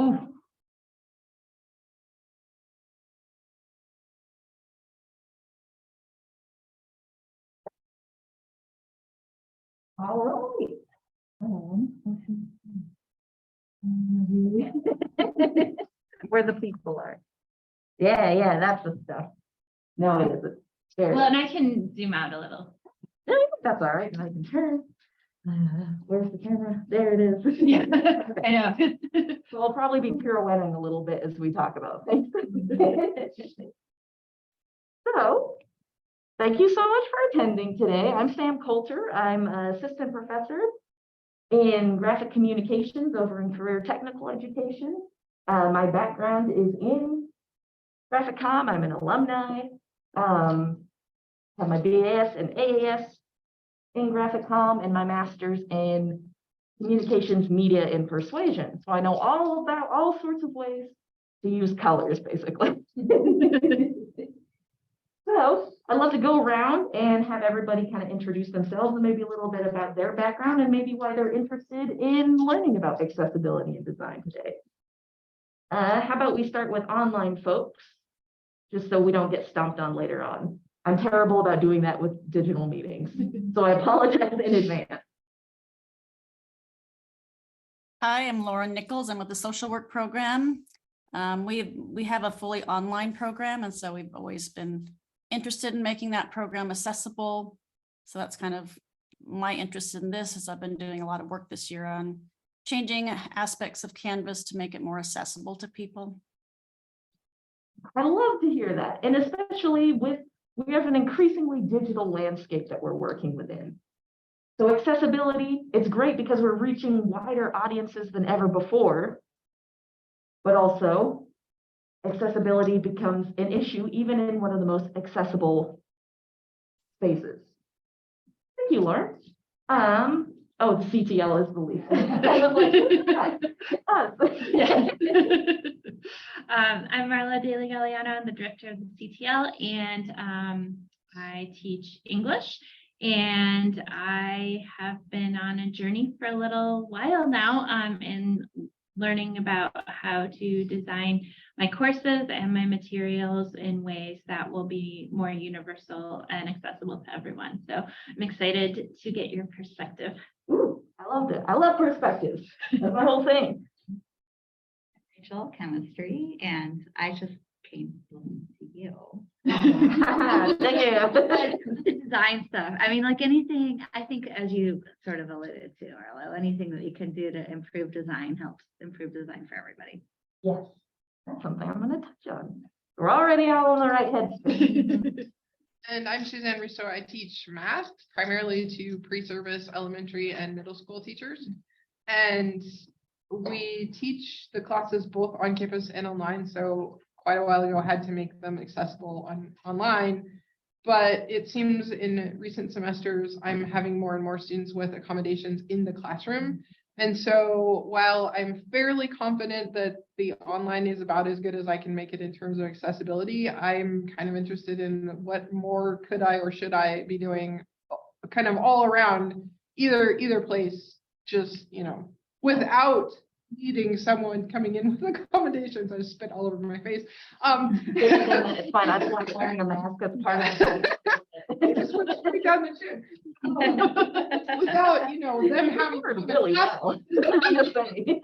Ooh. All right. Where the people are. Yeah, that's the stuff. No, it isn't. There. Well, and I can zoom out a little. That's all right. I can turn. Where's the camera? There it is. Yeah, I know. So I'll probably be pirouetting a little bit as we talk about things. So, thank you so much for attending today. I'm Sam Coulter. I'm an assistant professor in graphic communications over in career technical education. My background is in graphic comm. I'm an alumni. Have my BAS and AAS in graphic comm and my master's in communications, media, and persuasion. So I know all about all sorts of ways to use colors, basically. So I'd love to go around and have everybody kind of introduce themselves and maybe a little bit about their background and maybe why they're interested in learning about accessibility and design today. How about we start with online folks, just so we don't get stomped on later on. I'm terrible about doing that with digital meetings, so I apologize in advance. Hi, I'm Lauren Nichols. I'm with the social work program. We have a fully online program, and so we've always been interested in making that program accessible. So that's kind of my interest in this, as I've been doing a lot of work this year on changing aspects of Canvas to make it more accessible to people. I love to hear that, and especially we have an increasingly digital landscape that we're working within. So accessibility, it's great because we're reaching wider audiences than ever before, but also accessibility becomes an issue even in one of the most accessible spaces. Thank you, Lauren. Oh, the CTL is the least. I'm Marla De Galliano. I'm the director of the CTL, and I teach English. And I have been on a journey for a little while now in learning about how to design my courses and my materials in ways that will be more universal and accessible to everyone. So I'm excited to get your perspective. Ooh, I loved it. I love perspectives. That's my whole thing. Rachel, chemistry, and I just came to you. Thank you. Design stuff. I mean, like anything, I think as you sort of alluded to, Arlo, anything that you can do to improve design helps improve design for everybody. Yes, that's something I'm going to touch on. We're already all on the right headspace. And I'm Suzanne Rousseau. I teach math primarily to pre-service elementary and middle school teachers. And we teach the classes both on campus and online. So quite a while ago, I had to make them accessible online. But it seems in recent semesters, I'm having more and more students with accommodations in the classroom. And so while I'm fairly confident that the online is about as good as I can make it in terms of accessibility, I'm kind of interested in what more could I or should I be doing kind of all around either place, just, you know, without needing someone coming in with accommodations. I just spit all over my face. It's fine. I just like wearing a mask. That's part of it. Just went straight down the chin. Without, you know, them having to really well. I'm just saying.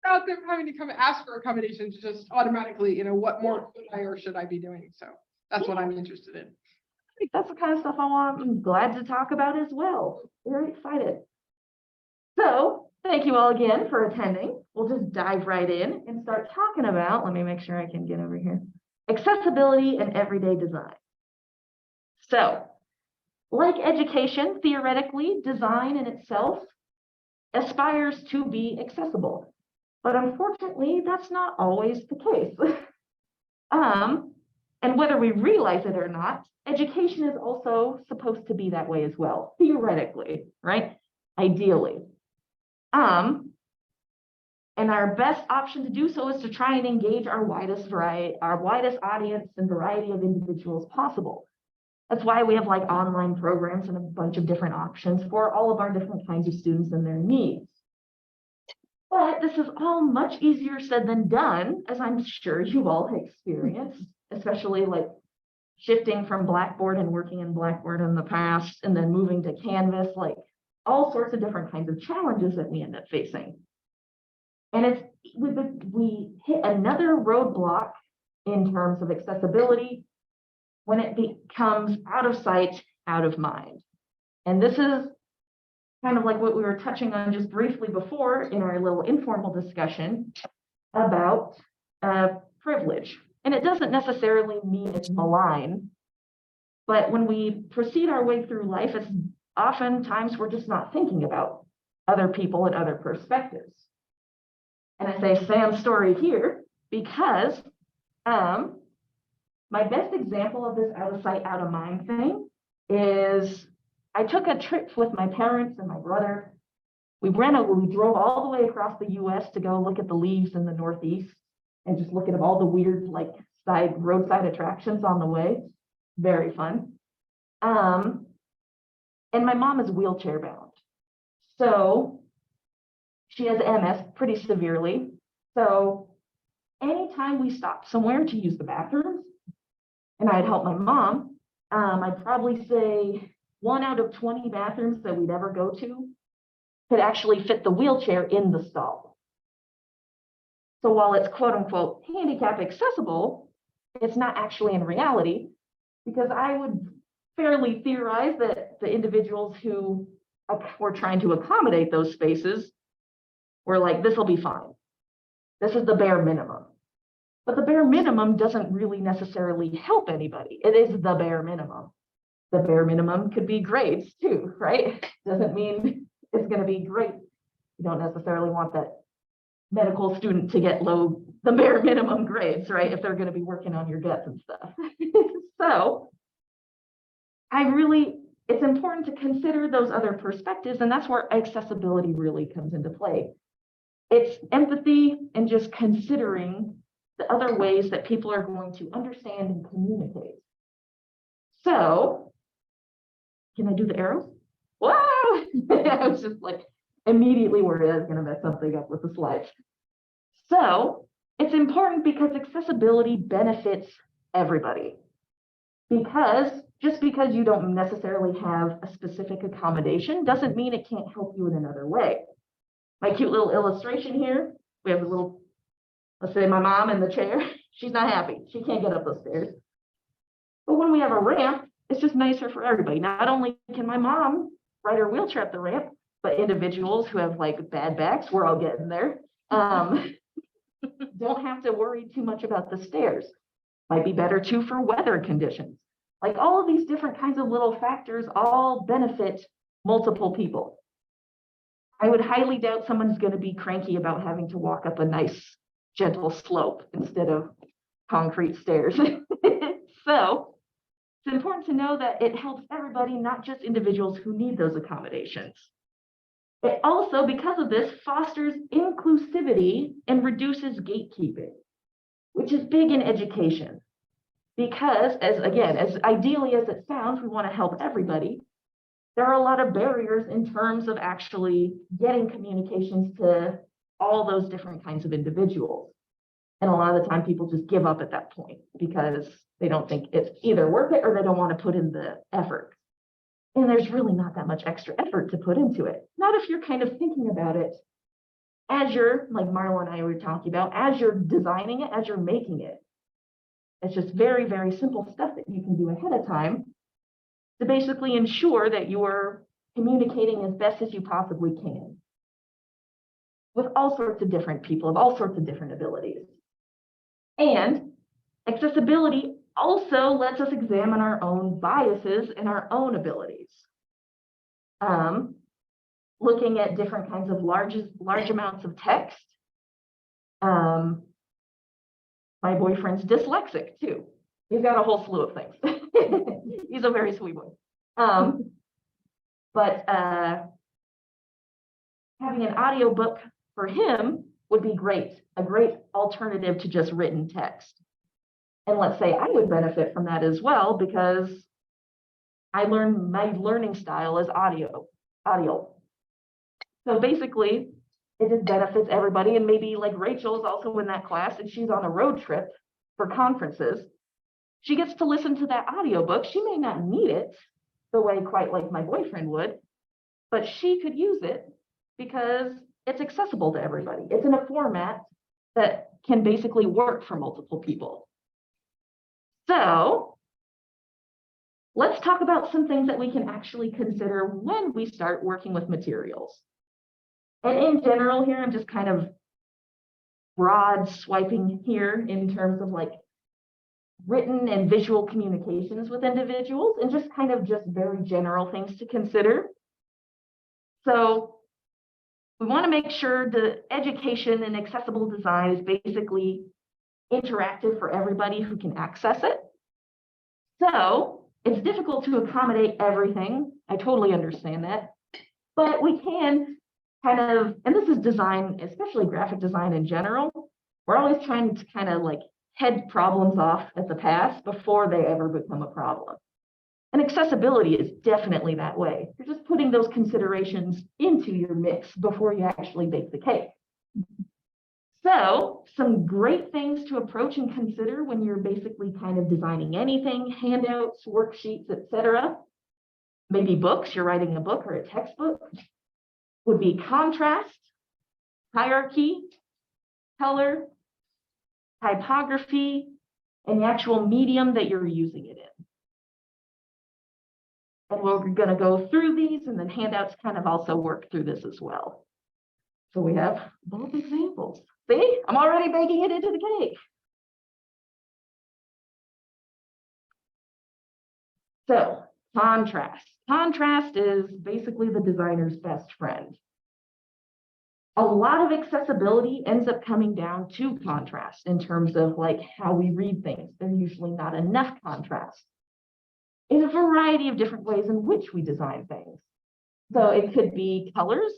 without them having to come ask for accommodations, just automatically, you know, what more could I or should I be doing? So that's what I'm interested in. That's the kind of stuff I'm glad to talk about as well. Very excited. So thank you all again for attending. We'll just dive right in and start talking about, let me make sure I can get over here, accessibility and everyday design. So, like education, theoretically, design in itself aspires to be accessible. But unfortunately, that's not always the case. And whether we realize it or not, education is also supposed to be that way as well, theoretically, right? Ideally. And our best option to do so is to try and engage our widest audience and variety of individuals possible. That's why we have like online programs and a bunch of different options for all of our different kinds of students and their needs. But this is all much easier said than done, as I'm sure you all have experienced, especially like shifting from Blackboard and working in Blackboard in the past and then moving to Canvas, like all sorts of different kinds of challenges that we end up facing. And we hit another roadblock in terms of accessibility when it becomes out of sight, out of mind. And this is kind of like what we were touching on just briefly before in our little informal discussion about privilege. And it doesn't necessarily mean it's malign, but when we proceed our way through life, it's oftentimes we're just not thinking about other people and other perspectives. And I say Sam's story here because my best example of this out of sight, out of mind thing is I took a trip with my parents and my brother. We drove all the way across the US to go look at the leaves in the Northeast and just look at all the weird like roadside attractions on the way. Very fun. And my mom is wheelchair bound. So she has MS pretty severely. So anytime we stopped somewhere to use the bathrooms and I'd help my mom, I'd probably say 1 out of 20 bathrooms that we'd ever go to could actually fit the wheelchair in the stall. So while it's quote unquote handicap accessible, it's not actually in reality, because I would fairly theorize that the individuals who were trying to accommodate those spaces were like, this will be fine. This is the bare minimum. But the bare minimum doesn't really necessarily help anybody. It is the bare minimum. The bare minimum could be grades too, right? Doesn't mean it's going to be great. You don't necessarily want that medical student to get the bare minimum grades, right? If they're going to be working on your guts and stuff. So it's important to consider those other perspectives, and that's where accessibility really comes into play. It's empathy and just considering the other ways that people are going to understand and communicate. So, can I do the arrows? Whoa! I was just like immediately worried I was going to mess something up with the slides. So, it's important because accessibility benefits everybody. Because just because you don't necessarily have a specific accommodation doesn't mean it can't help you in another way. My cute little illustration here, we have a little, let's say my mom in the chair, she's not happy. She can't get up those stairs. But when we have a ramp, it's just nicer for everybody. Not only can my mom ride her wheelchair up the ramp, but individuals who have like bad backs, we're all getting there, don't have to worry too much about the stairs. Might be better too for weather conditions. Like all of these different kinds of little factors all benefit multiple people. I would highly doubt someone's going to be cranky about having to walk up a nice, gentle slope instead of concrete stairs. So it's important to know that it helps everybody, not just individuals who need those accommodations. It also, because of this, fosters inclusivity and reduces gatekeeping, which is big in education. Because as ideally as it sounds, we want to help everybody. There are a lot of barriers in terms of actually getting communications to all those different kinds of individuals. And a lot of the time people just give up at that point because they don't think it's either worth it or they don't want to put in the effort. And there's really not that much extra effort to put into it. Not if you're kind of thinking about it as you're, like Marla and I were talking about, as you're designing it, as you're making it. It's just very, very simple stuff that you can do ahead of time to basically ensure that you are communicating as best as you possibly can with all sorts of different people of all sorts of different abilities. And accessibility also lets us examine our own biases and our own abilities. Looking at different kinds of large amounts of text. My boyfriend's dyslexic too. He's got a whole slew of things. He's a very sweet boy. But having an audiobook for him would be great, a great alternative to just written text. And let's say I would benefit from that as well because my learning style is audio. So basically, it just benefits everybody. And maybe like Rachel is also in that class and she's on a road trip for conferences. She gets to listen to that audiobook. She may not need it the way quite like my boyfriend would, but she could use it because it's accessible to everybody. It's in a format that can basically work for multiple people. So let's talk about some things that we can actually consider when we start working with materials. And in general here, I'm just kind of broad swiping here in terms of like written and visual communications with individuals and just kind of just very general things to consider. So we want to make sure the education and accessible design is basically interactive for everybody who can access it. So it's difficult to accommodate everything. I totally understand that, but we can kind of, and this is design, especially graphic design in general, we're always trying to kind of like head problems off at the pass before they ever become a problem. And accessibility is definitely that way. You're just putting those considerations into your mix before you actually bake the cake. So some great things to approach and consider when you're basically kind of designing anything, handouts, worksheets, etc. Maybe books, you're writing a book or a textbook, would be contrast, hierarchy, color, typography, and the actual medium that you're using it in. And we're going to go through these, and then handouts kind of also work through this as well. So we have both examples. See, I'm already baking it into the cake. So contrast. Contrast is basically the designer's best friend. A lot of accessibility ends up coming down to contrast in terms of like how we read things. There's usually not enough contrast in a variety of different ways in which we design things. So it could be colors,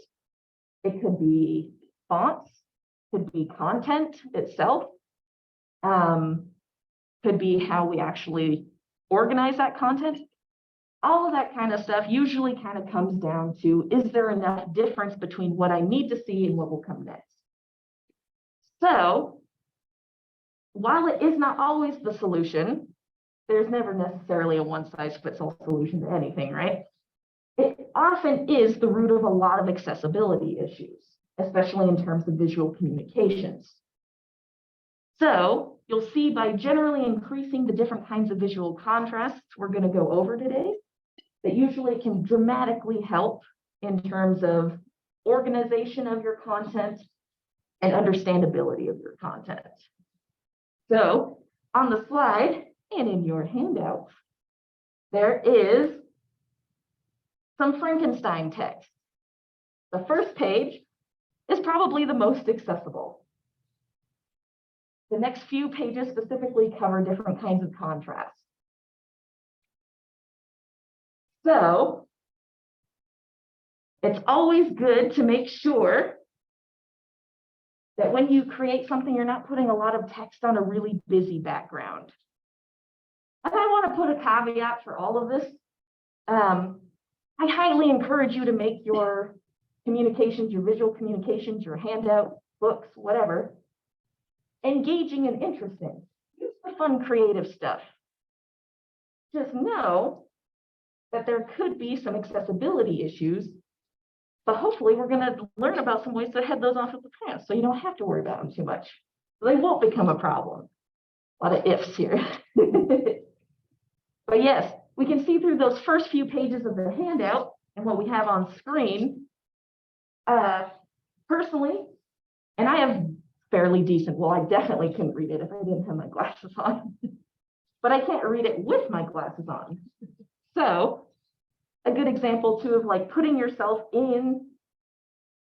it could be fonts, could be content itself, could be how we actually organize that content. All of that kind of stuff usually kind of comes down to, is there enough difference between what I need to see and what will come next? So while it is not always the solution, there's never necessarily a one-size-fits-all solution to anything, right? It often is the root of a lot of accessibility issues, especially in terms of visual communications. So you'll see by generally increasing the different kinds of visual contrasts we're going to go over today, that usually can dramatically help in terms of organization of your content and understandability of your content. So on the slide and in your handout, there is some Frankenstein text. The first page is probably the most accessible. The next few pages specifically cover different kinds of contrast. So it's always good to make sure that when you create something, you're not putting a lot of text on a really busy background. And I want to put a caveat for all of this. I highly encourage you to make your communications, your visual communications, your handout, books, whatever, engaging and interesting. Use the fun, creative stuff. Just know that there could be some accessibility issues, but hopefully we're going to learn about some ways to head those off at the pass so you don't have to worry about them too much. They won't become a problem. A lot of ifs here. But yes, we can see through those first few pages of the handout and what we have on screen. Personally, and I have fairly decent, well, I definitely couldn't read it if I didn't have my glasses on, but I can't read it with my glasses on. So a good example too of like putting yourself in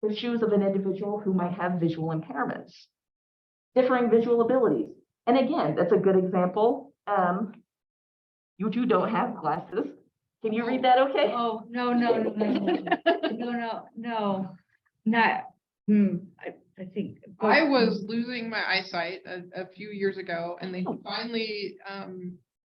the shoes of an individual who might have visual impairments, differing visual abilities. And again, that's a good example. You two don't have glasses. Can you read that okay? Oh, no, not, I think. I was losing my eyesight a few years ago, and they finally,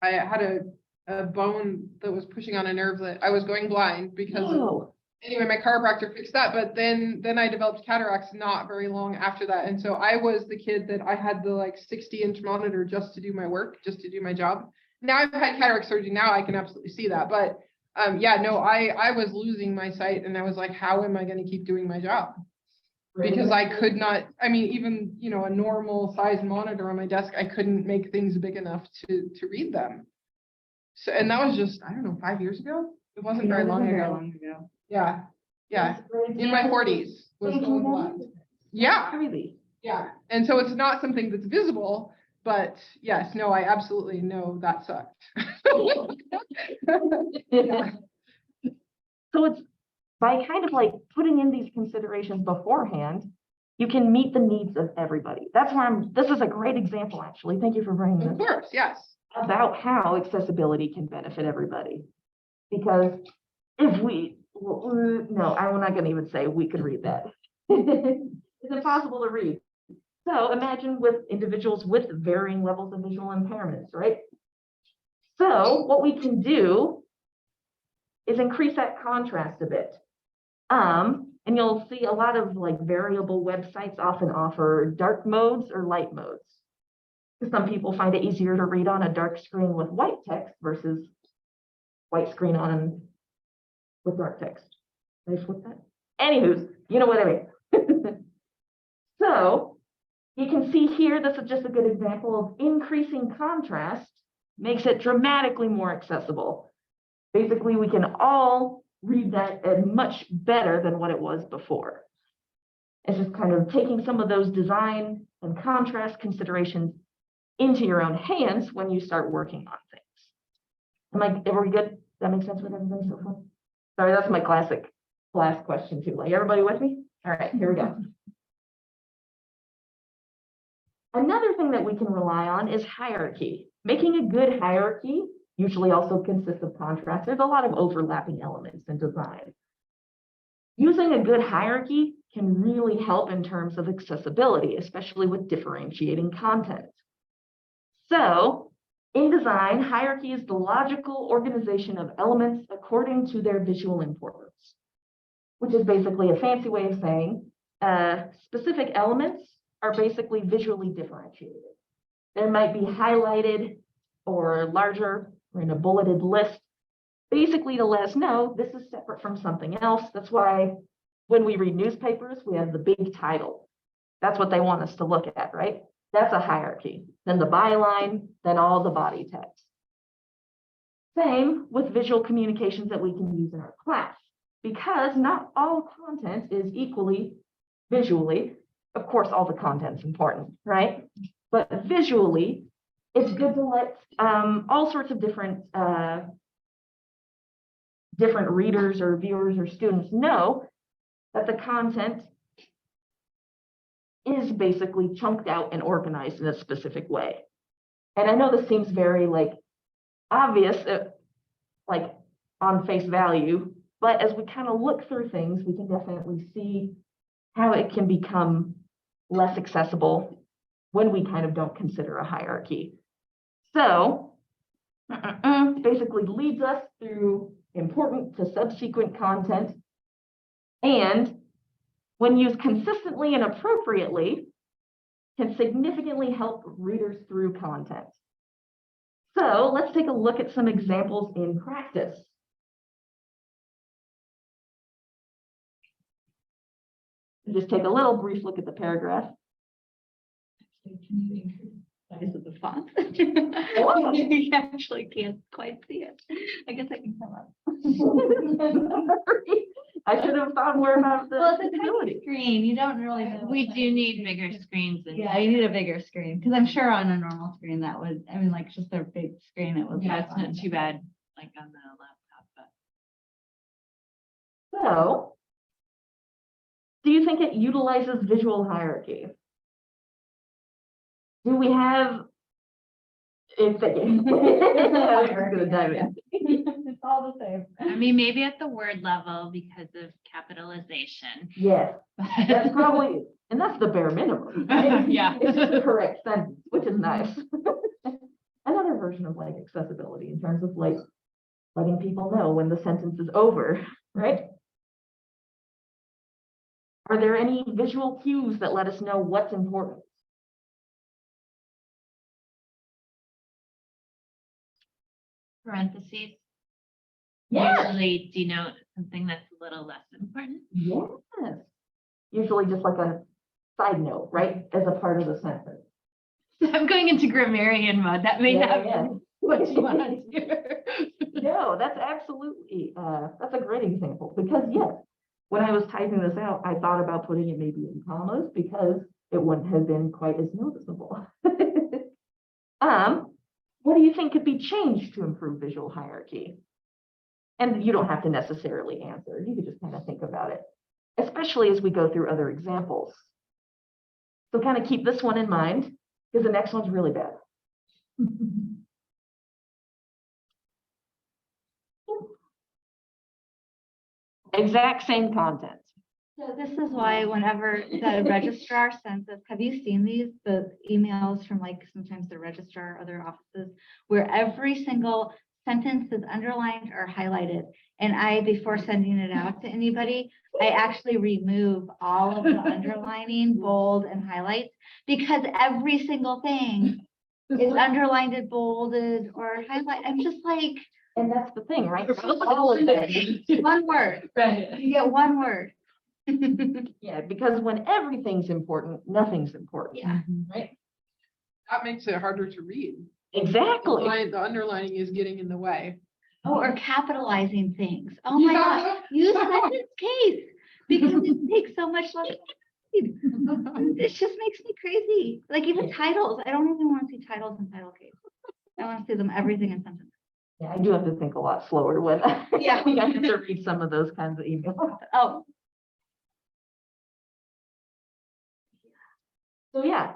I had a bone that was pushing on a nerve that I was going blind because Oh, anyway, my chiropractor fixed that, but then I developed cataracts not very long after that. And so I was the kid that I had the like 60-inch monitor just to do my work, just to do my job. Now I've had cataract surgery. Now I can absolutely see that. But yeah, no, I was losing my sight, and I was like, how am I going to keep doing my job? Because I could not, I mean, even, you know, a normal size monitor on my desk, I couldn't make things big enough to read them. So, and that was just, I don't know, 5 years ago. It wasn't very long ago. Yeah, yeah, in my 40s was the last. Yeah, Crazy. yeah, and so it's not something that's visible, but yes, no, I absolutely know that sucked. So it's by kind of like putting in these considerations beforehand, you can meet the needs of everybody. That's why this is a great example, actually. Thank you for bringing Of this course, yes. about how accessibility can benefit everybody. Because if no, I'm not going to even say we could read that. It's impossible to read. So imagine with individuals with varying levels of visual impairments, right? So what we can do is increase that contrast a bit. And you'll see a lot of like variable websites often offer dark modes or light modes. Some people find it easier to read on a dark screen with white text versus white screen on with dark text. Did I flip that? Anywho, you know what I mean. So you can see here, this is just a good example of increasing contrast makes it dramatically more accessible. Basically, we can all read that much better than what it was before. It's just kind of taking some of those design and contrast considerations into your own hands when you start working on things. Are we good? That makes sense with everybody so far? Sorry, that's my classic class question too. Like, everybody with me? All right, here we go. Another thing that we can rely on is hierarchy. Making a good hierarchy usually also consists of contrast. There's a lot of overlapping elements in design. Using a good hierarchy can really help in terms of accessibility, especially with differentiating content. So in design, hierarchy is the logical organization of elements according to their visual importance, which is basically a fancy way of saying specific elements are basically visually differentiated. They might be highlighted or larger or in a bulleted list, basically to let us know this is separate from something else. That's why when we read newspapers, we have the big title. That's what they want us to look at, right? That's a hierarchy. Then the byline, then all the body text. Same with visual communications that we can use in our class, because not all content is equally visually. Of course, all the content's important, right? But visually, it's good to let all sorts of different readers or viewers or students know that the content is basically chunked out and organized in a specific way. And I know this seems very like obvious, like on face value, but as we kind of look through things, we can definitely see how it can become less accessible when we kind of don't consider a hierarchy. So basically leads us through important to subsequent content, and when used consistently and appropriately, can significantly help readers through content. So let's take a look at some examples in practice. Just take a little brief look at the paragraph. Size of the font. Oh. You actually can't quite see it. I guess I can come up. I should have thought more about the Well, it's a accessibility. tiny screen. You don't really know. We do need bigger screens than. Yeah, you need a bigger screen, because I'm sure on a normal screen that would, I mean, like just a big screen, it was. Yeah, it's not too bad, like on the laptop, but. So, do you think it utilizes visual hierarchy? Do we have? I'm just gonna dive in. It's all the same. I mean, maybe at the word level because of capitalization. Yes, that's probably, and that's the bare minimum. Right? Yeah. It's just the correct sentence, which is nice. Another version of like accessibility in terms of like letting people know when the sentence is over, right? Are there any visual cues that let us know what's important? Parentheses Yes. usually denote something that's a little less important. Yes. Usually just like a side note, right? As a part of the sentence. I'm going into grammarian mode. That may Yeah, not yeah. be what you want to hear. No, that's absolutely, that's a great example because yes, when I was typing this out, I thought about putting it maybe in commas because it wouldn't have been quite as noticeable. What do you think could be changed to improve visual hierarchy? And you don't have to necessarily answer. You could just kind of think about it, especially as we go through other examples. So kind of keep this one in mind because the next one's really bad. Exact same content. So this is why whenever the registrar sends us, have you seen these, the emails from like sometimes the registrar or other offices where every single sentence is underlined or highlighted? And I, before sending it out to anybody, I actually remove all of the underlining, bold and highlights because every single thing is underlined, bolded or highlighted. I'm just like, And that's the thing, right? All of it. one word, Right. you get one word. Yeah, because when everything's important, nothing's important. Yeah. Right? That makes it harder to read. Exactly. The underlining is getting in the way. Oh, or capitalizing things. Oh my God, use sentence case because it takes so much less. This just makes me crazy. Like even titles, I don't even want to see titles in title case. I want to see them everything in sentence. Yeah, I do have to think a lot slower when Yeah. I have to read some of those kinds of emails. Oh, So yeah,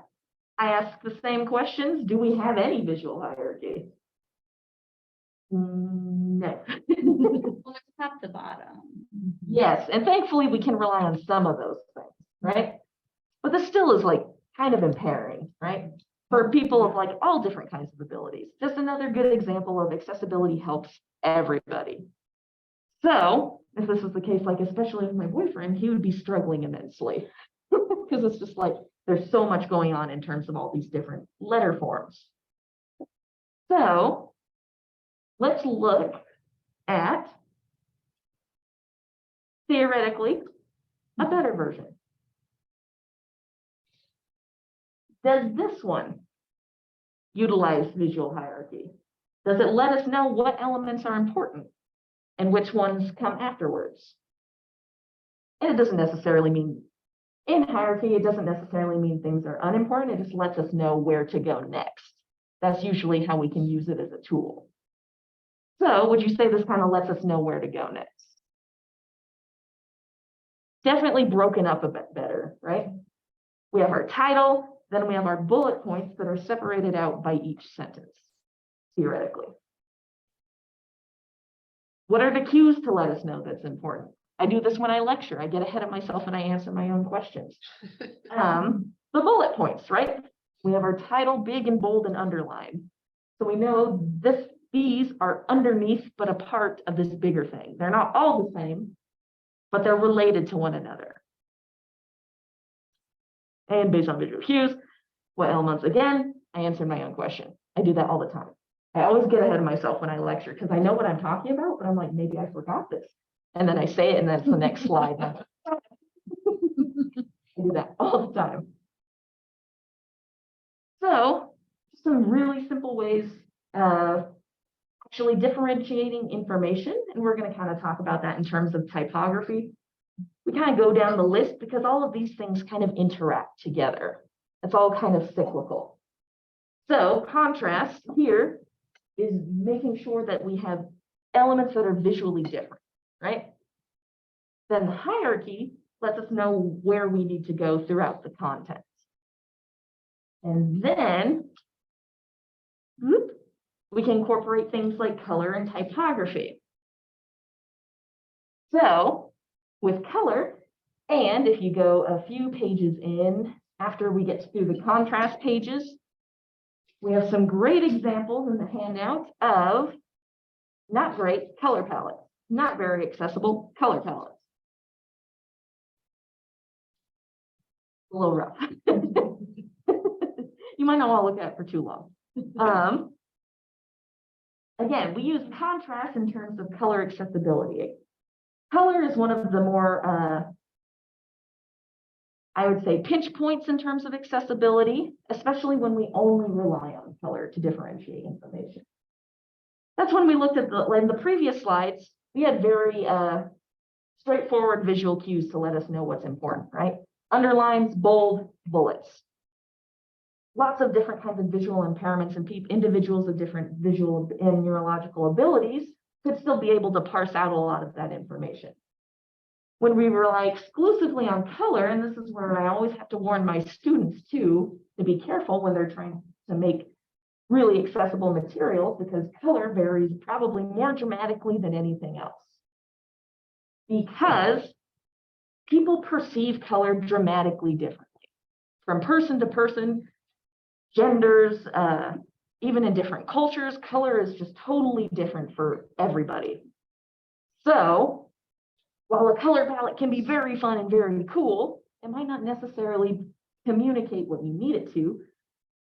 I ask the same questions. Do we have any visual hierarchy? No. well, it's top to bottom. Yes, and thankfully we can rely on some of those things, right? But this still is like kind of impairing, right? For people of like all different kinds of abilities. Just another good example of accessibility helps everybody. So if this was the case, like especially with my boyfriend, he would be struggling immensely because it's just like there's so much going on in terms of all these different letter forms. So let's look at theoretically a better version. Does this one utilize visual hierarchy? Does it let us know what elements are important and which ones come afterwards? And it doesn't necessarily mean in hierarchy, it doesn't necessarily mean things are unimportant. It just lets us know where to go next. That's usually how we can use it as a tool. So would you say this kind of lets us know where to go next? Definitely broken up a bit better, right? We have our title, then we have our bullet points that are separated out by each sentence, theoretically. What are the cues to let us know that's important? I do this when I lecture. I get ahead of myself and I answer my own questions. The bullet points, right? We have our title big and bold and underlined. So we know these are underneath but a part of this bigger thing. They're not all the same, but they're related to one another. And based on visual cues, what elements? Again, I answer my own question. I do that all the time. I always get ahead of myself when I lecture because I know what I'm talking about, but I'm like, maybe I forgot this. And then I say it and that's the next slide. I do that all the time. So some really simple ways of actually differentiating information. And we're going to kind of talk about that in terms of typography. We kind of go down the list because all of these things kind of interact together. It's all kind of cyclical. So contrast here is making sure that we have elements that are visually different, right? Then the hierarchy lets us know where we need to go throughout the content. And then we can incorporate things like color and typography. So with color, and if you go a few pages in after we get through the contrast pages, we have some great examples in the handout of not great color palettes, not very accessible color palettes. a little rough. You might not want to look at it for too long. Again, we use contrast in terms of color accessibility. Color is one of the more, I would say, pinch points in terms of accessibility, especially when we only rely on color to differentiate information. That's when we looked at in the previous slides, we had very straightforward visual cues to let us know what's important, right? Underlines, bold, bullets. Lots of different kinds of visual impairments and individuals of different visual and neurological abilities could still be able to parse out a lot of that information. When we rely exclusively on color, and this is where I always have to warn my students too, to be careful when they're trying to make really accessible materials, because color varies probably more dramatically than anything else. Because people perceive color dramatically differently from person to person, genders, even in different cultures, color is just totally different for everybody. So while a color palette can be very fun and very cool, it might not necessarily communicate what you need it to,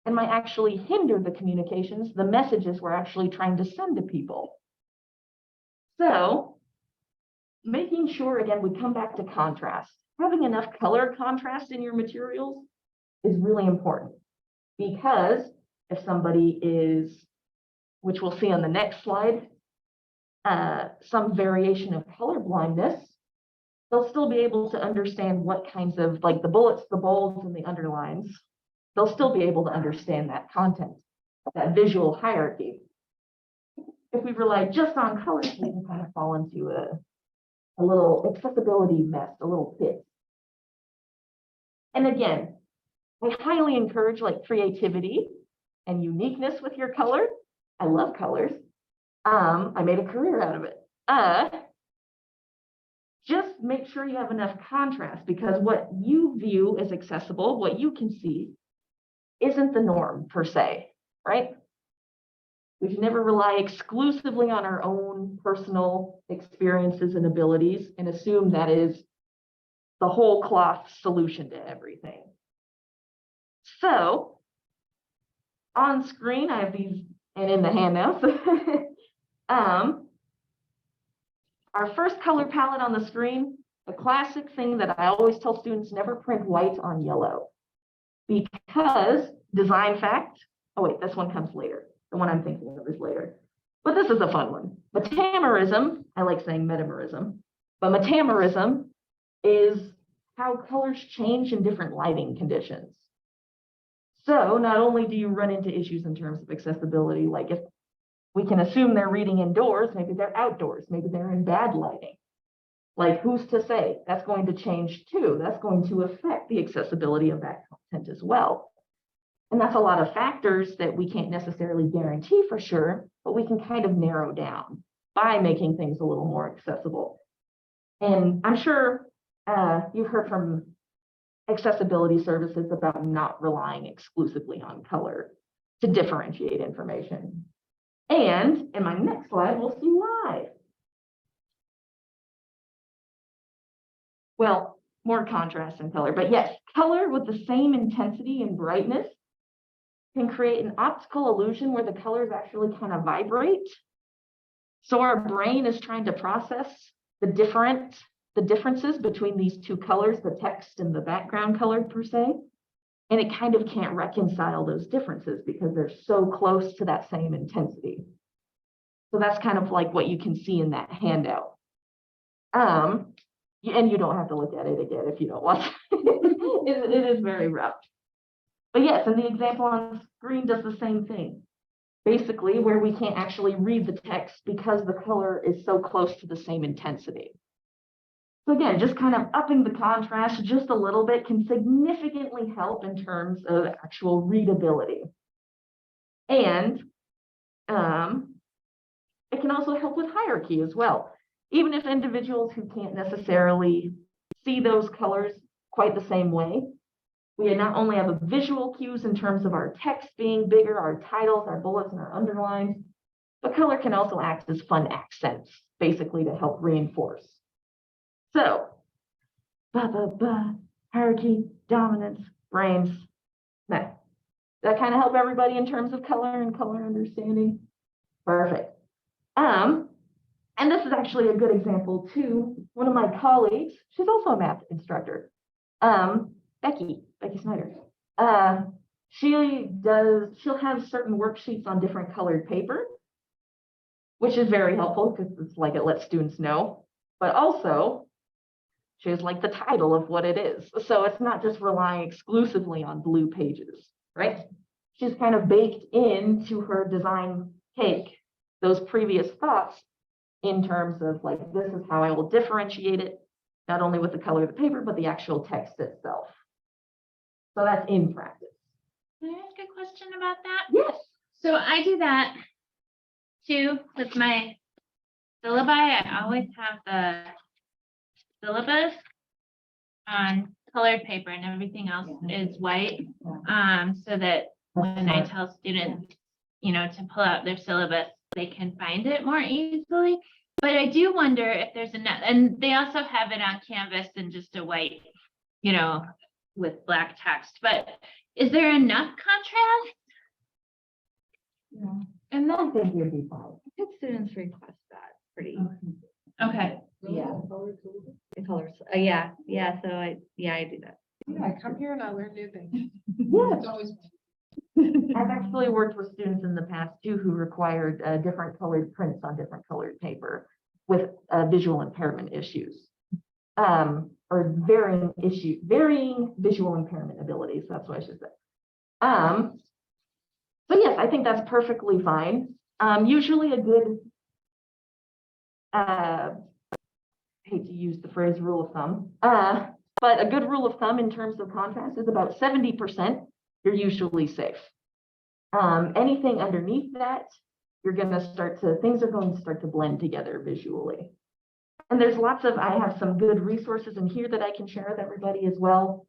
and might actually hinder the communications, the messages we're actually trying to send to people. So making sure, again, we come back to contrast. Having enough color contrast in your materials is really important, because if somebody is, which we'll see on the next slide, some variation of color blindness, they'll still be able to understand what kinds of, like the bullets, the bolds, and the underlines, they'll still be able to understand that content, that visual hierarchy. If we rely just on colors, we can kind of fall into a little accessibility mess, a little pit. And again, I highly encourage like creativity and uniqueness with your color. I love colors. I made a career out of it. Just make sure you have enough contrast, because what you view as accessible, what you can see, isn't the norm per se, right? We should never rely exclusively on our own personal experiences and abilities and assume that is the whole cloth solution to everything. So on screen, I have these, and in the handouts, our first color palette on the screen, a classic thing that I always tell students, never print white on yellow. Because design fact, oh wait, this one comes later. The one I'm thinking of is later. But this is a fun one. Metamerism, I like saying metamerism, but metamerism is how colors change in different lighting conditions. So not only do you run into issues in terms of accessibility, like if we can assume they're reading indoors, maybe they're outdoors, maybe they're in bad lighting. Like who's to say? That's going to change too. That's going to affect the accessibility of that content as well. And that's a lot of factors that we can't necessarily guarantee for sure, but we can kind of narrow down by making things a little more accessible. And I'm sure you've heard from accessibility services about not relying exclusively on color to differentiate information. And in my next slide, we'll see why. Well, more contrast in color, but yes, color with the same intensity and brightness can create an optical illusion where the colors actually kind of vibrate. So our brain is trying to process the differences between these two colors, the text and the background color per se, and it kind of can't reconcile those differences because they're so close to that same intensity. So that's kind of like what you can see in that handout. And you don't have to look at it again if you don't want to. It is very rough. But yes, and the example on the screen does the same thing. Basically, where we can't actually read the text because the color is so close to the same intensity. So again, just kind of upping the contrast just a little bit can significantly help in terms of actual readability. And it can also help with hierarchy as well. Even if individuals who can't necessarily see those colors quite the same way, we not only have a visual cues in terms of our text being bigger, our titles, our bullets, and our underlines, but color can also act as fun accents, basically to help reinforce. So, hierarchy, dominance, frames. Now, that kind of help everybody in terms of color and color understanding? Perfect. And this is actually a good example too. One of my colleagues, she's also a math instructor, Becky Snyder. She'll have certain worksheets on different colored paper, which is very helpful because it's like it lets students know, but also she has like the title of what it is. So it's not just relying exclusively on blue pages, right? She's kind of baked into her design cake those previous thoughts in terms of like, this is how I will differentiate it, not only with the color of the paper, but the actual text itself. So that's in practice. Can I ask a question about that? Yes. So I do that too with my syllabi. I always have the syllabus on colored paper and everything else is white. So that when I tell students, to pull out their syllabus, they can find it more easily. But I do wonder if there's enough, and they also have it on Canvas in just a white, with black text. But is there enough contrast? Yeah. And I then, think you'd be fine. I've had students request that pretty, okay. yeah. The colors, yeah, so I do that. Yeah, come here and I learn new things. Yes. It's always. I've actually worked with students in the past too who required different colored prints on different colored paper with visual impairment issues, or varying visual impairment abilities. That's what I should say. So yes, I think that's perfectly fine. Usually a good, I hate to use the phrase rule of thumb, but a good rule of thumb in terms of contrast is about 70%. You're usually safe. Anything underneath that, things are going to start to blend together visually. And there's I have some good resources in here that I can share with everybody as well.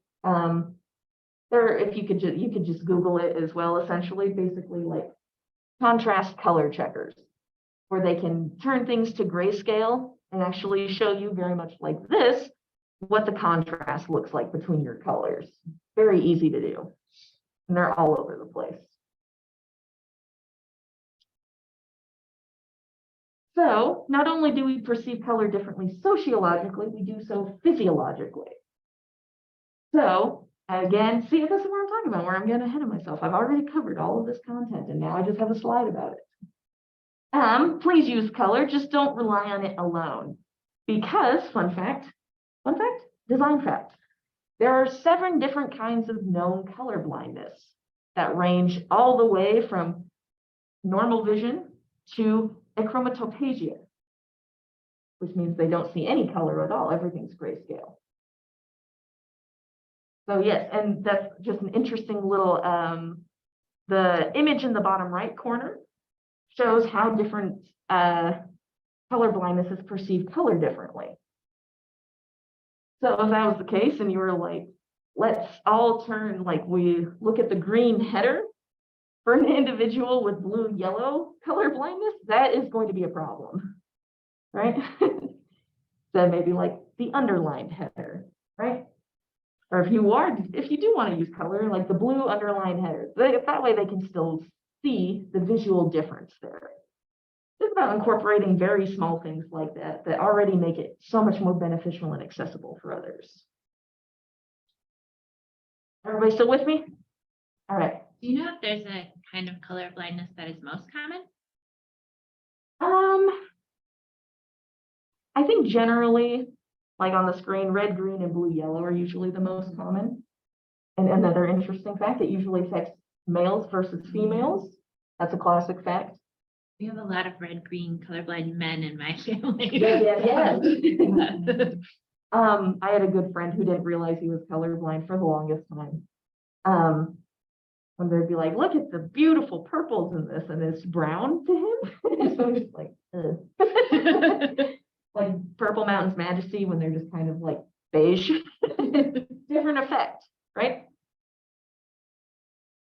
If you could just Google it as well, essentially, basically like contrast color checkers, where they can turn things to grayscale and actually show you very much like this, what the contrast looks like between your colors. Very easy to do. And they're all over the place. So not only do we perceive color differently sociologically, we do so physiologically. So again, see, this is what I'm talking about, where I'm getting ahead of myself. I've already covered all of this content and now I just have a slide about it. Please use color, just don't rely on it alone. Because, fun fact, design fact, there are 7 different kinds of known color blindness that range all the way from normal vision to achromatopsia, which means they don't see any color at all. Everything's grayscale. So yes, and that's just an interesting little, the image in the bottom right corner shows how different color blindness is perceived color differently. So if that was the case and you were like, let's all turn, like we look at the green header for an individual with blue-yellow color blindness, that is going to be a problem, right? So maybe like the underlined header, right? Or if you do want to use color, like the blue underlined header, that way they can still see the visual difference there. It's about incorporating very small things like that already make it so much more beneficial and accessible for others. Everybody still with me? All right. Do you know if there's a kind of color blindness that is most common? I think generally, like on the screen, red, green, and blue, yellow are usually the most common. And another interesting fact, it usually affects males versus females. That's a classic fact. We have a lot of red, green, colorblind men in my family. Yes. I had a good friend who didn't realize he was colorblind for the longest time. When they'd be like, look at the beautiful purples in this, and it's brown to him. So he's like, like Purple Mountain's Majesty when they're just kind of like beige. Different effect, right?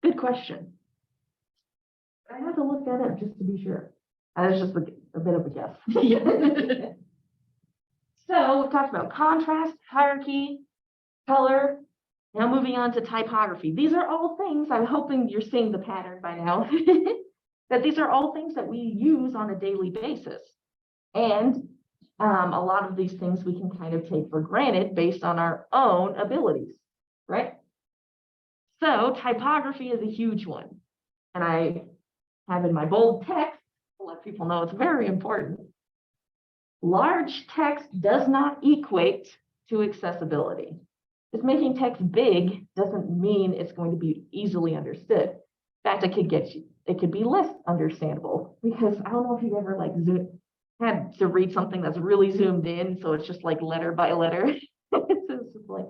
Good question. I have to look that up just to be sure. That's just a bit of a guess. So we've talked about contrast, hierarchy, color, Now moving on to typography. These are all things, I'm hoping you're seeing the pattern by now, that these are all things that we use on a daily basis. And a lot of these things we can kind of take for granted based on our own abilities, right? So typography is a huge one. And I have in my bold text to let people know it's very important. Large text does not equate to accessibility. Just making text big doesn't mean it's going to be easily understood. In fact, it could be less understandable, because I don't know if you've ever like had to read something that's really zoomed in, so it's just like letter by letter. It's just like,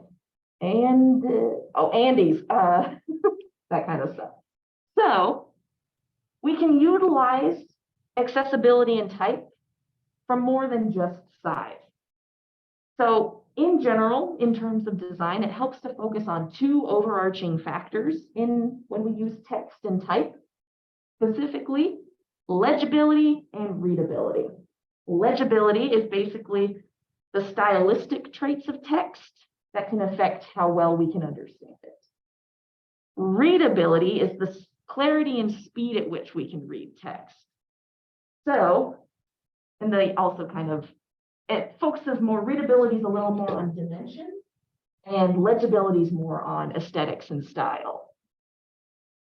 Andes, that kind of stuff. So we can utilize accessibility in type from more than just size. So in general, in terms of design, it helps to focus on two overarching factors when we use text and type, specifically legibility and readability. Legibility is basically the stylistic traits of text that can affect how well we can understand it. Readability is the clarity and speed at which we can read text. So, and they also kind of, it focuses more, readability is a little more on dimension, and legibility is more on aesthetics and style.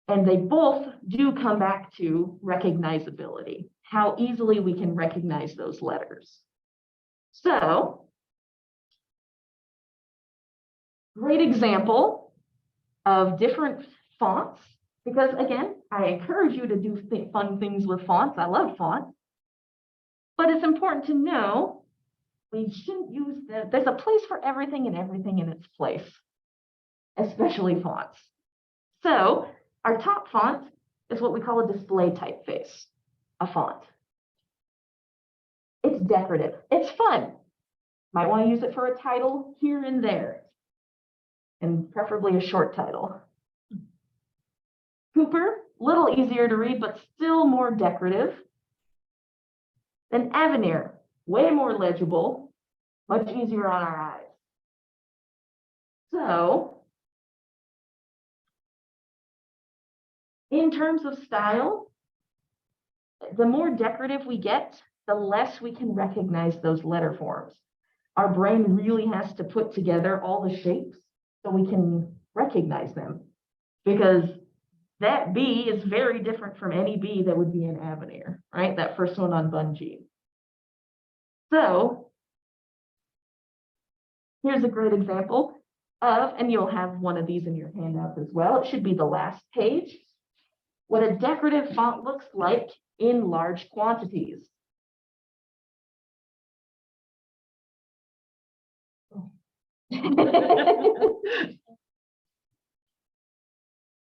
And they both do come back to recognizability, how easily we can recognize those letters. So, great example of different fonts, because again, I encourage you to do fun things with fonts. I love fonts. But it's important to know we shouldn't use there's a place for everything and everything in its place, especially fonts. So our top font is what we call a display typeface, a font. It's decorative, it's fun. Might want to use it for a title here and there, and preferably a short title. Coulter, little easier to read, but still more decorative. Then Avenir, way more legible, much easier on our eyes. So, in terms of style, the more decorative we get, the less we can recognize those letter forms. Our brain really has to put together all the shapes so we can recognize them, because that B is very different from any B that would be in Avenir, right? That first one on Bungee. So here's a great example of, and you'll have one of these in your handout as well. It should be the last page. What a decorative font looks like in large quantities.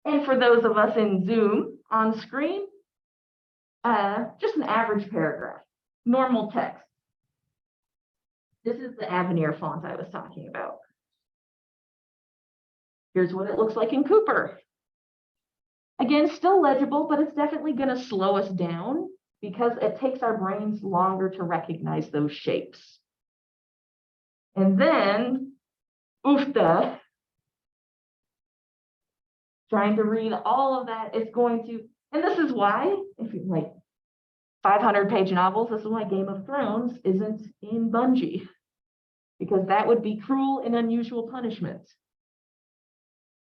And for those of us in Zoom on screen, just an average paragraph, normal text. This is the Avenir font I was talking about. Here's what it looks like in Coulter. Again, still legible, but it's definitely going to slow us down because it takes our brains longer to recognize those shapes. And then, oofta, trying to read all of that is going to, and this is why, if you like 500-page novels, this is why Game of Thrones isn't in Bungee, because that would be cruel and unusual punishment.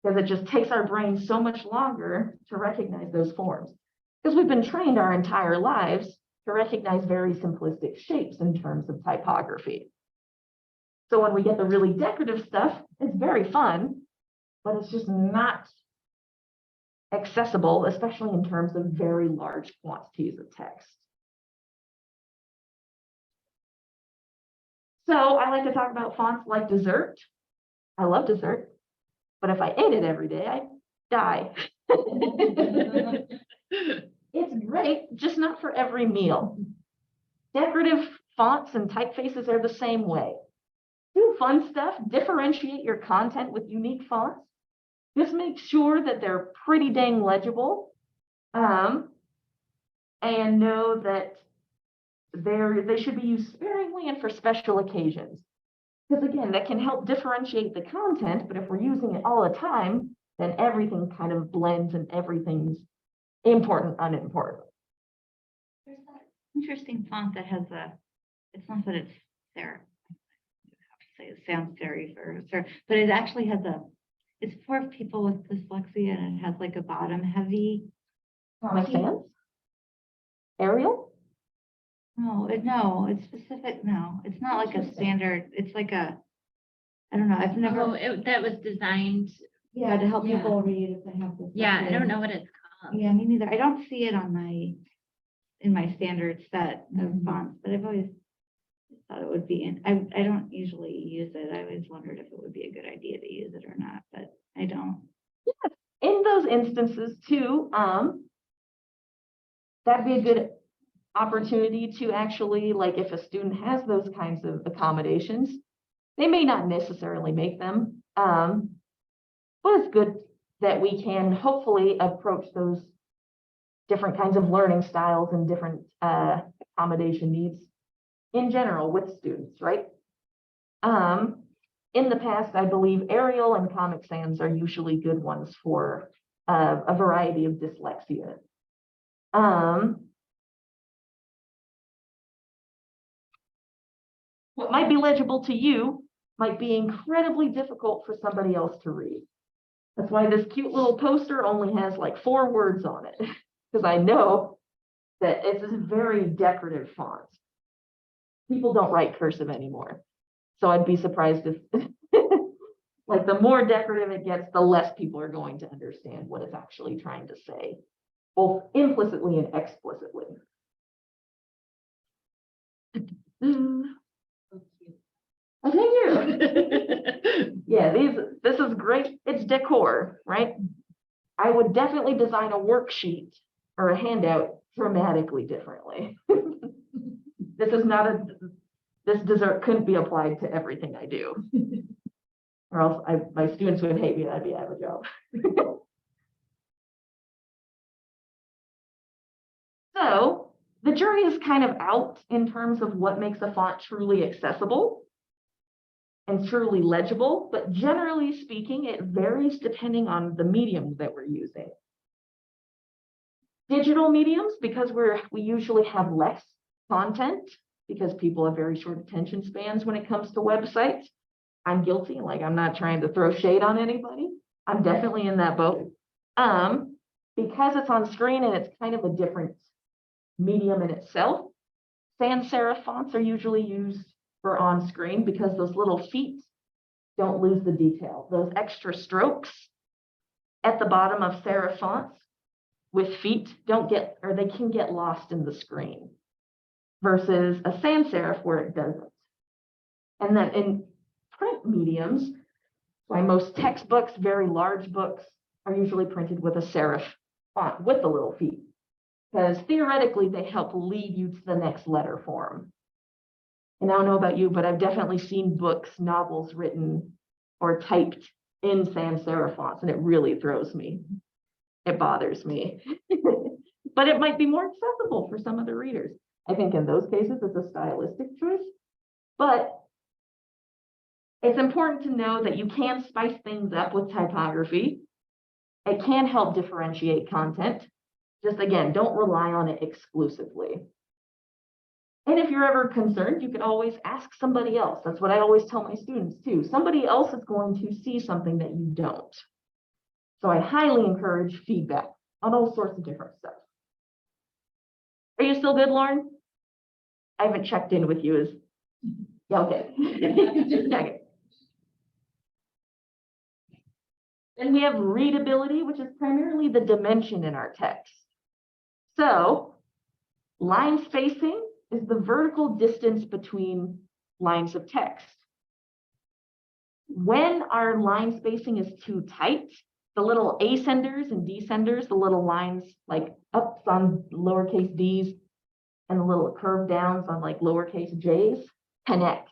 Because it just takes our brains so much longer to recognize those forms. Because we've been trained our entire lives to recognize very simplistic shapes in terms of typography. So when we get the really decorative stuff, it's very fun, but it's just not accessible, especially in terms of very large quantities of text. So I like to talk about fonts like dessert. I love dessert, but if I ate it every day, I'd die. It's great, just not for every meal. Decorative fonts and typefaces are the same way. Do fun stuff, differentiate your content with unique fonts. Just make sure that they're pretty dang legible, and know that they should be used sparingly and for special occasions. Because again, that can help differentiate the content, but if we're using it all the time, then everything kind of blends and everything's important, unimportant. There's that interesting font that has it's not that it's serif. I have to say it sounds serif or serif, but it actually has it's for people with dyslexia and it has like a bottom heavy. Comic Sans? Arial? No, it's specific. No, it's not like a Interesting. standard. It's like I don't know. I've never. That was designed, Yeah, to help Yeah. people read if they have this. yeah, I don't know what it's called. Yeah, me neither. I don't see it in my standard set of Mhm. fonts, but I've always thought it would be, I don't usually use it. I always wondered if it would be a good idea to use it or not, but I don't. In those instances too, that'd be a good opportunity to actually, like, if a student has those kinds of accommodations, they may not necessarily make them, but it's good that we can hopefully approach those different kinds of learning styles and different accommodation needs in general with students, right? In the past, I believe Arial and Comic Sans are usually good ones for a variety of dyslexia. What might be legible to you might be incredibly difficult for somebody else to read. That's why this cute little poster only has like 4 words on it, because I know that it's a very decorative font. People don't write cursive anymore. So I'd be surprised if, like, the more decorative it gets, the less people are going to understand what it's actually trying to say, both implicitly and explicitly. Oh, thank you. Yeah, this is great. It's decor, right? I would definitely design a worksheet or a handout dramatically differently. This is not this dessert couldn't be applied to everything I do. Or else my students would hate me and I'd be out of a job. So the jury is kind of out in terms of what makes a font truly accessible and truly legible, but generally speaking, it varies depending on the medium that we're using. Digital mediums, because we usually have less content because people have very short attention spans when it comes to websites. I'm guilty, like, I'm not trying to throw shade on anybody. I'm definitely in that boat. Because it's on screen and it's kind of a different medium in itself, sans serif fonts are usually used for on screen because those little feet don't lose the detail. Those extra strokes at the bottom of serif fonts with feet they can get lost in the screen versus a sans serif where it doesn't. And then in print mediums, why most textbooks, very large books, are usually printed with a serif font with the little feet, because theoretically they help lead you to the next letter form. And I don't know about you, but I've definitely seen books, novels written or typed in sans serif fonts, and it really throws me. It bothers me. But it might be more accessible for some other readers. I think in those cases, it's a stylistic choice. But it's important to know that you can spice things up with typography. It can help differentiate content. Just again, don't rely on it exclusively. And if you're ever concerned, you can always ask somebody else. That's what I always tell my students too. Somebody else is going to see something that you don't. So I highly encourage feedback on all sorts of different stuff. Are you still good, Lauren? I haven't checked in with you. Yeah, okay. Just checking. Then we have readability, which is primarily the dimension in our text. So line spacing is the vertical distance between lines of text. When our line spacing is too tight, the little ascenders and descenders, the little lines like ups on lowercase d's and the little curved downs on like lowercase j's connect.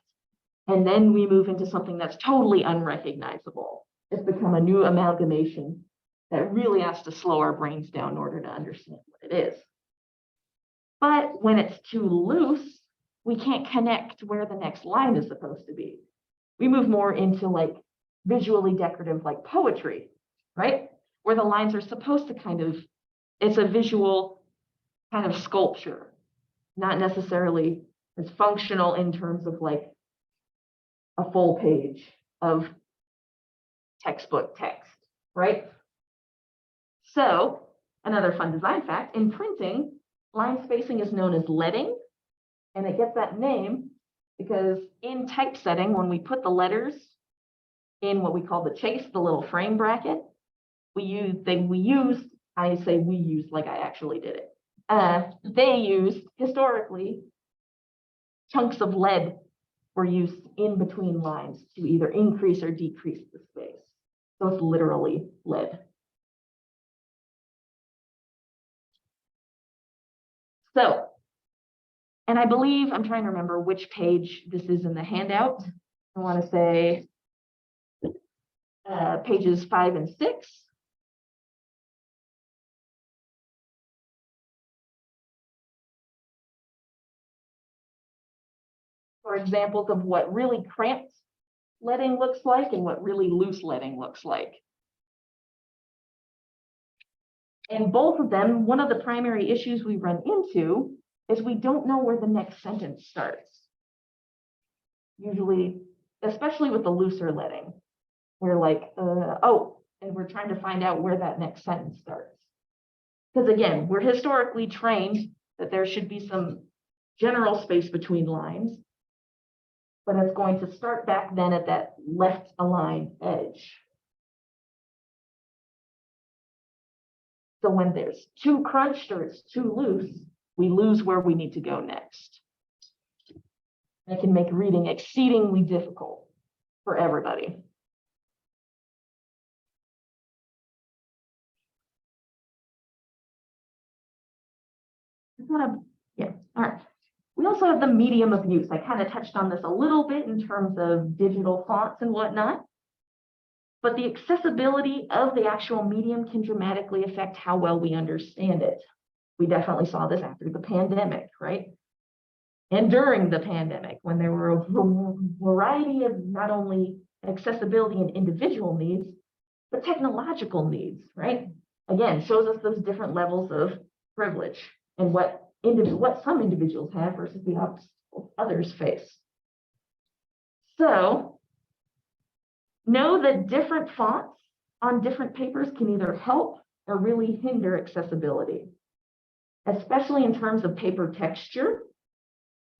And then we move into something that's totally unrecognizable. It's become a new amalgamation that really has to slow our brains down in order to understand what it is. But when it's too loose, we can't connect where the next line is supposed to be. We move more into like visually decorative, like poetry, right? Where the lines are supposed to kind of, it's a visual kind of sculpture, not necessarily as functional in terms of like a full page of textbook text, right? So another fun design fact, in printing, line spacing is known as leading, and it gets that name because in typesetting, when we put the letters in what we call the chase, the little frame bracket, I say we used like I actually did it. They used historically chunks of lead were used in between lines to either increase or decrease the space. So it's literally lead. So, and I believe, I'm trying to remember which page this is in the handout. I want to say pages 5 and 6. For examples of what really cramped leading looks like and what really loose leading looks like. And both of them, one of the primary issues we run into is we don't know where the next sentence starts. Usually, especially with the looser leading, we're like, oh, and we're trying to find out where that next sentence starts. Because again, we're historically trained that there should be some general space between lines, but it's going to start back then at that left aligned edge. So when there's too crunched or it's too loose, we lose where we need to go next. It can make reading exceedingly difficult for everybody. Yeah, all right. We also have the medium of use. I kind of touched on this a little bit in terms of digital fonts and whatnot. But the accessibility of the actual medium can dramatically affect how well we understand it. We definitely saw this after the pandemic, right? And during the pandemic, when there were a variety of not only accessibility and individual needs, but technological needs, right? Again, shows us those different levels of privilege and what some individuals have versus the obstacles others face. So know that different fonts on different papers can either help or really hinder accessibility, especially in terms of paper texture.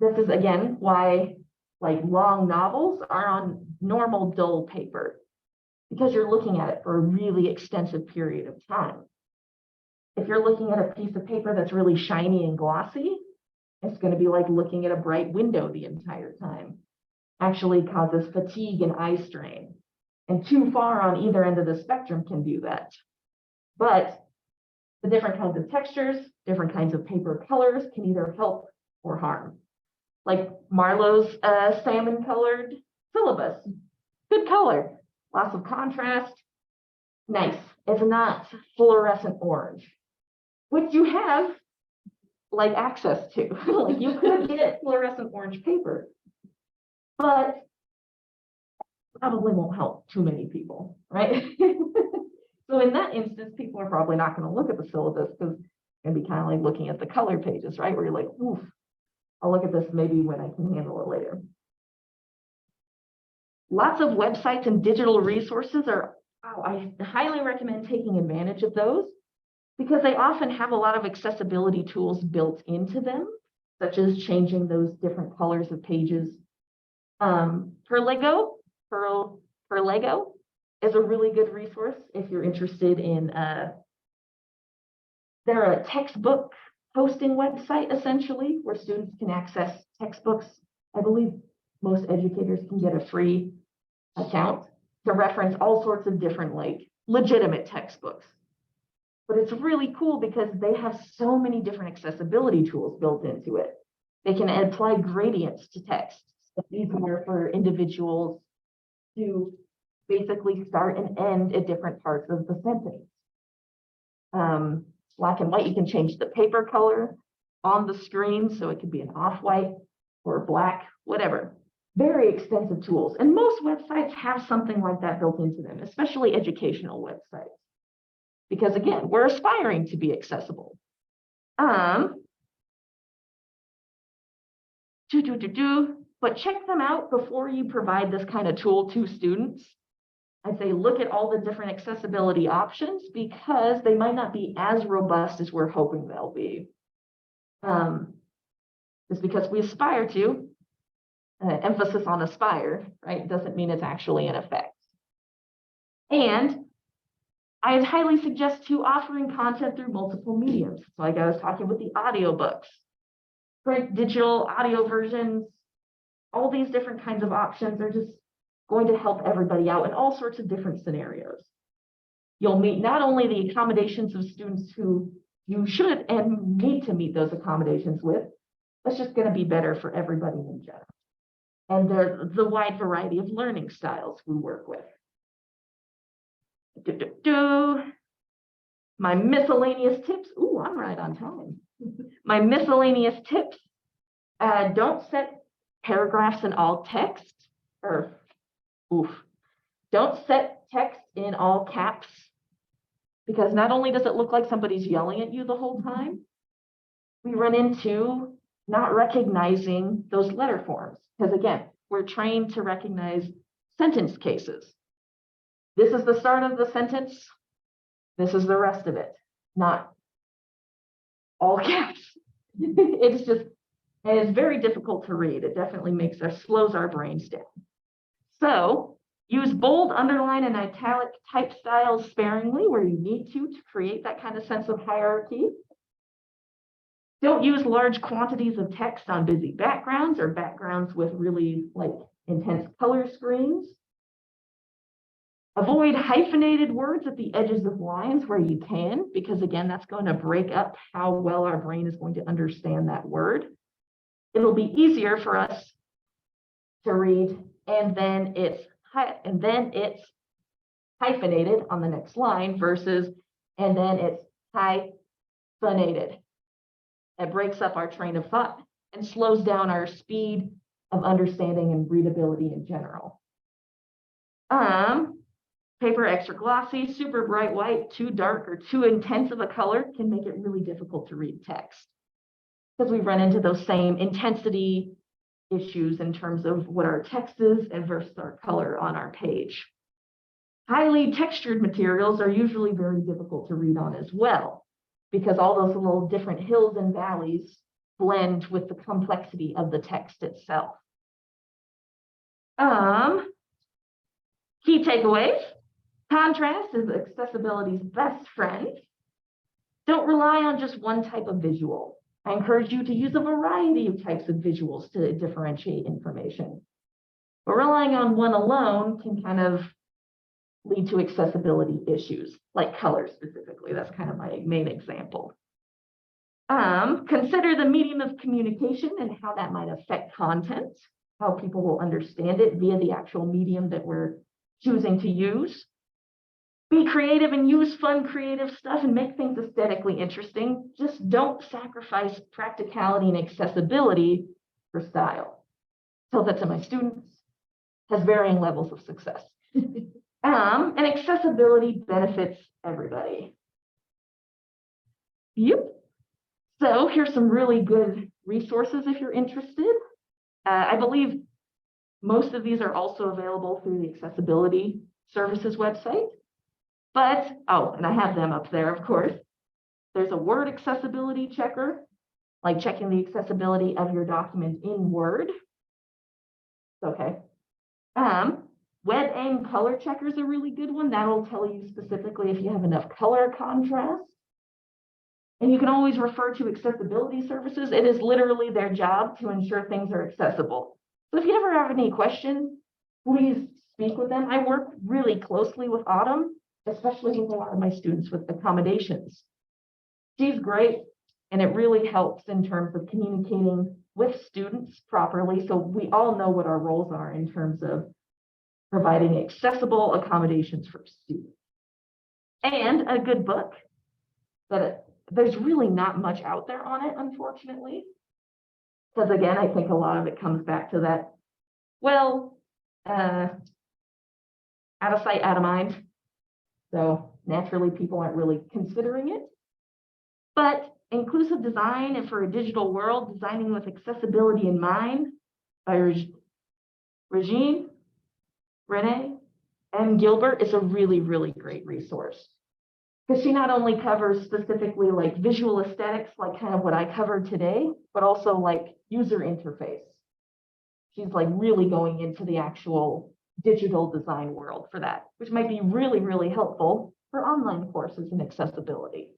This is again why like long novels are on normal dull paper, because you're looking at it for a really extensive period of time. If you're looking at a piece of paper that's really shiny and glossy, it's going to be like looking at a bright window the entire time. Actually causes fatigue and eye strain. And too far on either end of the spectrum can do that. But the different kinds of textures, different kinds of paper colors can either help or harm. Like Marlowe's salmon colored syllabus, good color, lots of contrast, nice. It's not fluorescent orange, which you have like access to. Like you could get fluorescent orange paper, but probably won't help too many people, right? So in that instance, people are probably not going to look at the syllabus because it's going to be kind of like looking at the color pages, right? Where you're like, oof, I'll look at this maybe when I can handle it later. Lots of websites and digital resources are, I highly recommend taking advantage of those because they often have a lot of accessibility tools built into them, such as changing those different colors of pages. Perlego is a really good resource if you're interested in, they're a textbook hosting website essentially where students can access textbooks. I believe most educators can get a free account to reference all sorts of different like legitimate textbooks. But it's really cool because they have so many different accessibility tools built into it. They can apply gradients to text. It's easier for individuals to basically start and end at different parts of the sentence. Black and white, you can change the paper color on the screen, so it could be an off-white or black, whatever. very extensive tools. And most websites have something like that built into them, especially educational websites. Because again, we're aspiring to be accessible. But check them out before you provide this kind of tool to students. I'd say look at all the different accessibility options because they might not be as robust as we're hoping they'll be. Just because we aspire to, emphasis on aspire, right, doesn't mean it's actually in effect. And I highly suggest to offering content through multiple mediums. So like I was talking with the audiobooks, print, digital, audio versions, all these different kinds of options are just going to help everybody out in all sorts of different scenarios. You'll meet not only the accommodations of students who you should and need to meet those accommodations with, it's just going to be better for everybody in general. And the wide variety of learning styles we work with. My miscellaneous tips. Ooh, I'm right on time. My miscellaneous tips. Don't set paragraphs in all text, don't set text in all caps, because not only does it look like somebody's yelling at you the whole time, we run into not recognizing those letter forms. Because again, we're trained to recognize sentence cases. This is the start of the sentence. This is the rest of it, not all caps. It's just, and it's very difficult to read. It definitely slows our brains down. So use bold, underline, and italic type styles sparingly where you need to create that kind of sense of hierarchy. Don't use large quantities of text on busy backgrounds or backgrounds with really intense color screens. Avoid hyphenated words at the edges of lines where you can, because again, that's going to break up how well our brain is going to understand that word. It'll be easier for us to read, and then it's hyphenated on the next line versus, and then it's hyphenated. It breaks up our train of thought and slows down our speed of understanding and readability in general. Paper extra glossy, super bright white, too dark, or too intense of a color can make it really difficult to read text, because we run into those same intensity issues in terms of what our text is and versus our color on our page. Highly textured materials are usually very difficult to read on as well, because all those little different hills and valleys blend with the complexity of the text itself. Key takeaways. Contrast is accessibility's best friend. Don't rely on just one type of visual. I encourage you to use a variety of types of visuals to differentiate information. But relying on one alone can kind of lead to accessibility issues, like color specifically. That's kind of my main example. Consider the medium of communication and how that might affect content, how people will understand it via the actual medium that we're choosing to use. Be creative and use fun, creative stuff and make things aesthetically interesting. Just don't sacrifice practicality and accessibility for style. Tell that to my students. Has varying levels of success. And accessibility benefits everybody. Yep. So here's some really good resources if you're interested. I believe most of these are also available through the Accessibility Services website. But, and I have them up there, of course. There's a Word accessibility checker, like checking the accessibility of your document in Word. Okay. WebAIM color checker is a really good one. That'll tell you specifically if you have enough color contrast. And you can always refer to accessibility services. It is literally their job to ensure things are accessible. So if you ever have any questions, please speak with them. I work really closely with Autumn, especially with a lot of my students with accommodations. She's great, and it really helps in terms of communicating with students properly, so we all know what our roles are in terms of providing accessible accommodations for students. And a good book, but there's really not much out there on it, unfortunately. Because again, I think a lot of it comes back to that Well, out of sight, out of mind. So naturally, people aren't really considering it. But inclusive design and for a digital world, designing with accessibility in mind by Regine, Renee, and Gilbert is a really, really great resource. Because she not only covers specifically like visual aesthetics, like kind of what I covered today, but also like user interface. She's like really going into the actual digital design world for that, which might be really, really helpful for online courses and accessibility.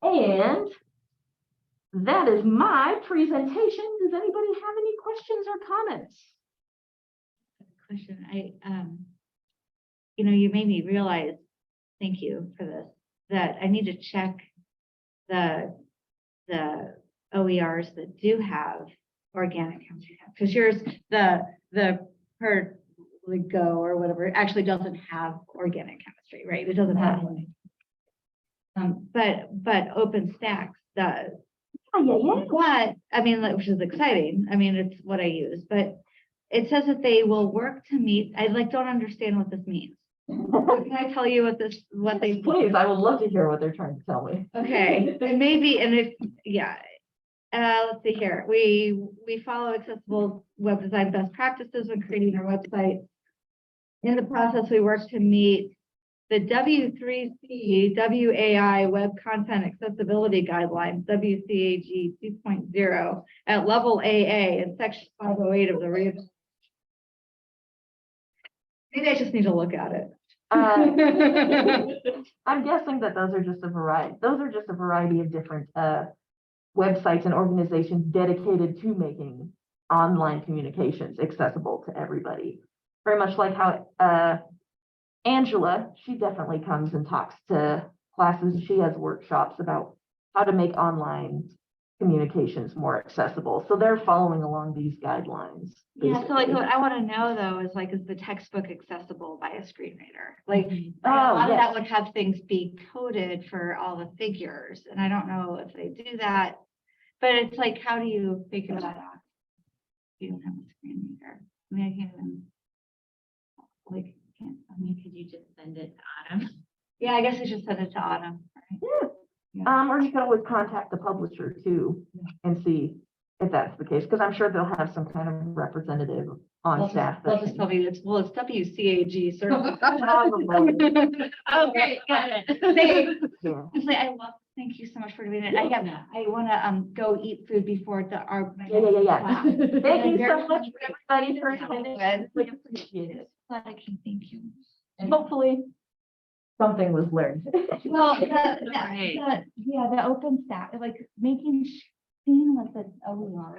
And that is my presentation. Does anybody have any questions or comments? Question. You made me realize, thank you for this, that I need to check the OERs that do have organic chemistry, because yours, the per go or whatever, actually doesn't have organic chemistry, right? It doesn't have any. But OpenStax does. Yeah. But I mean, which is exciting. I mean, it's what I use, but it says that they will work to meet. I don't understand what this means. Can I tell you what they? Please, I would love to hear what they're trying to tell me. Okay, and maybe, and if, yeah. Let's see here. We follow accessible web design best practices when creating our website. In the process, we work to meet the W3C WAI Web Content Accessibility Guidelines, WCAG 2.0 at level AA in section 508 of the READ. Maybe I just need to look at it. I'm guessing that those are just a variety. Those are just a variety of different websites and organizations dedicated to making online communications accessible to everybody. Very much like how Angela, she definitely comes and talks to classes. She has workshops about how to make online communications more accessible. So they're following along these guidelines. Yeah, so like basically. what I want to know though is like, is the textbook accessible by a screen reader? Like a Oh, lot of yes. that would have things be coded for all the figures, and I don't know if they do that. But it's like, how do you figure that out? You don't have a screen reader. I mean, I can't even. Like, can't. I mean, could you just send it to Autumn? Yeah, I guess I should send it to Autumn. Right? Or you can always contact the publisher too and see if that's the case, because I'm sure they'll have some kind of representative on staff. They'll that just can- tell me it's WCAG certified. Probably. Oh, great, got it. Yeah. Honestly, thank you so much for doing it. I want to go eat food before our. Yeah. Thank you Very so much, much. everybody, for attending. I really appreciate it. Glad I can thank you. And hopefully something was learned. Well, Right. the OpenStax, like seeing like the OER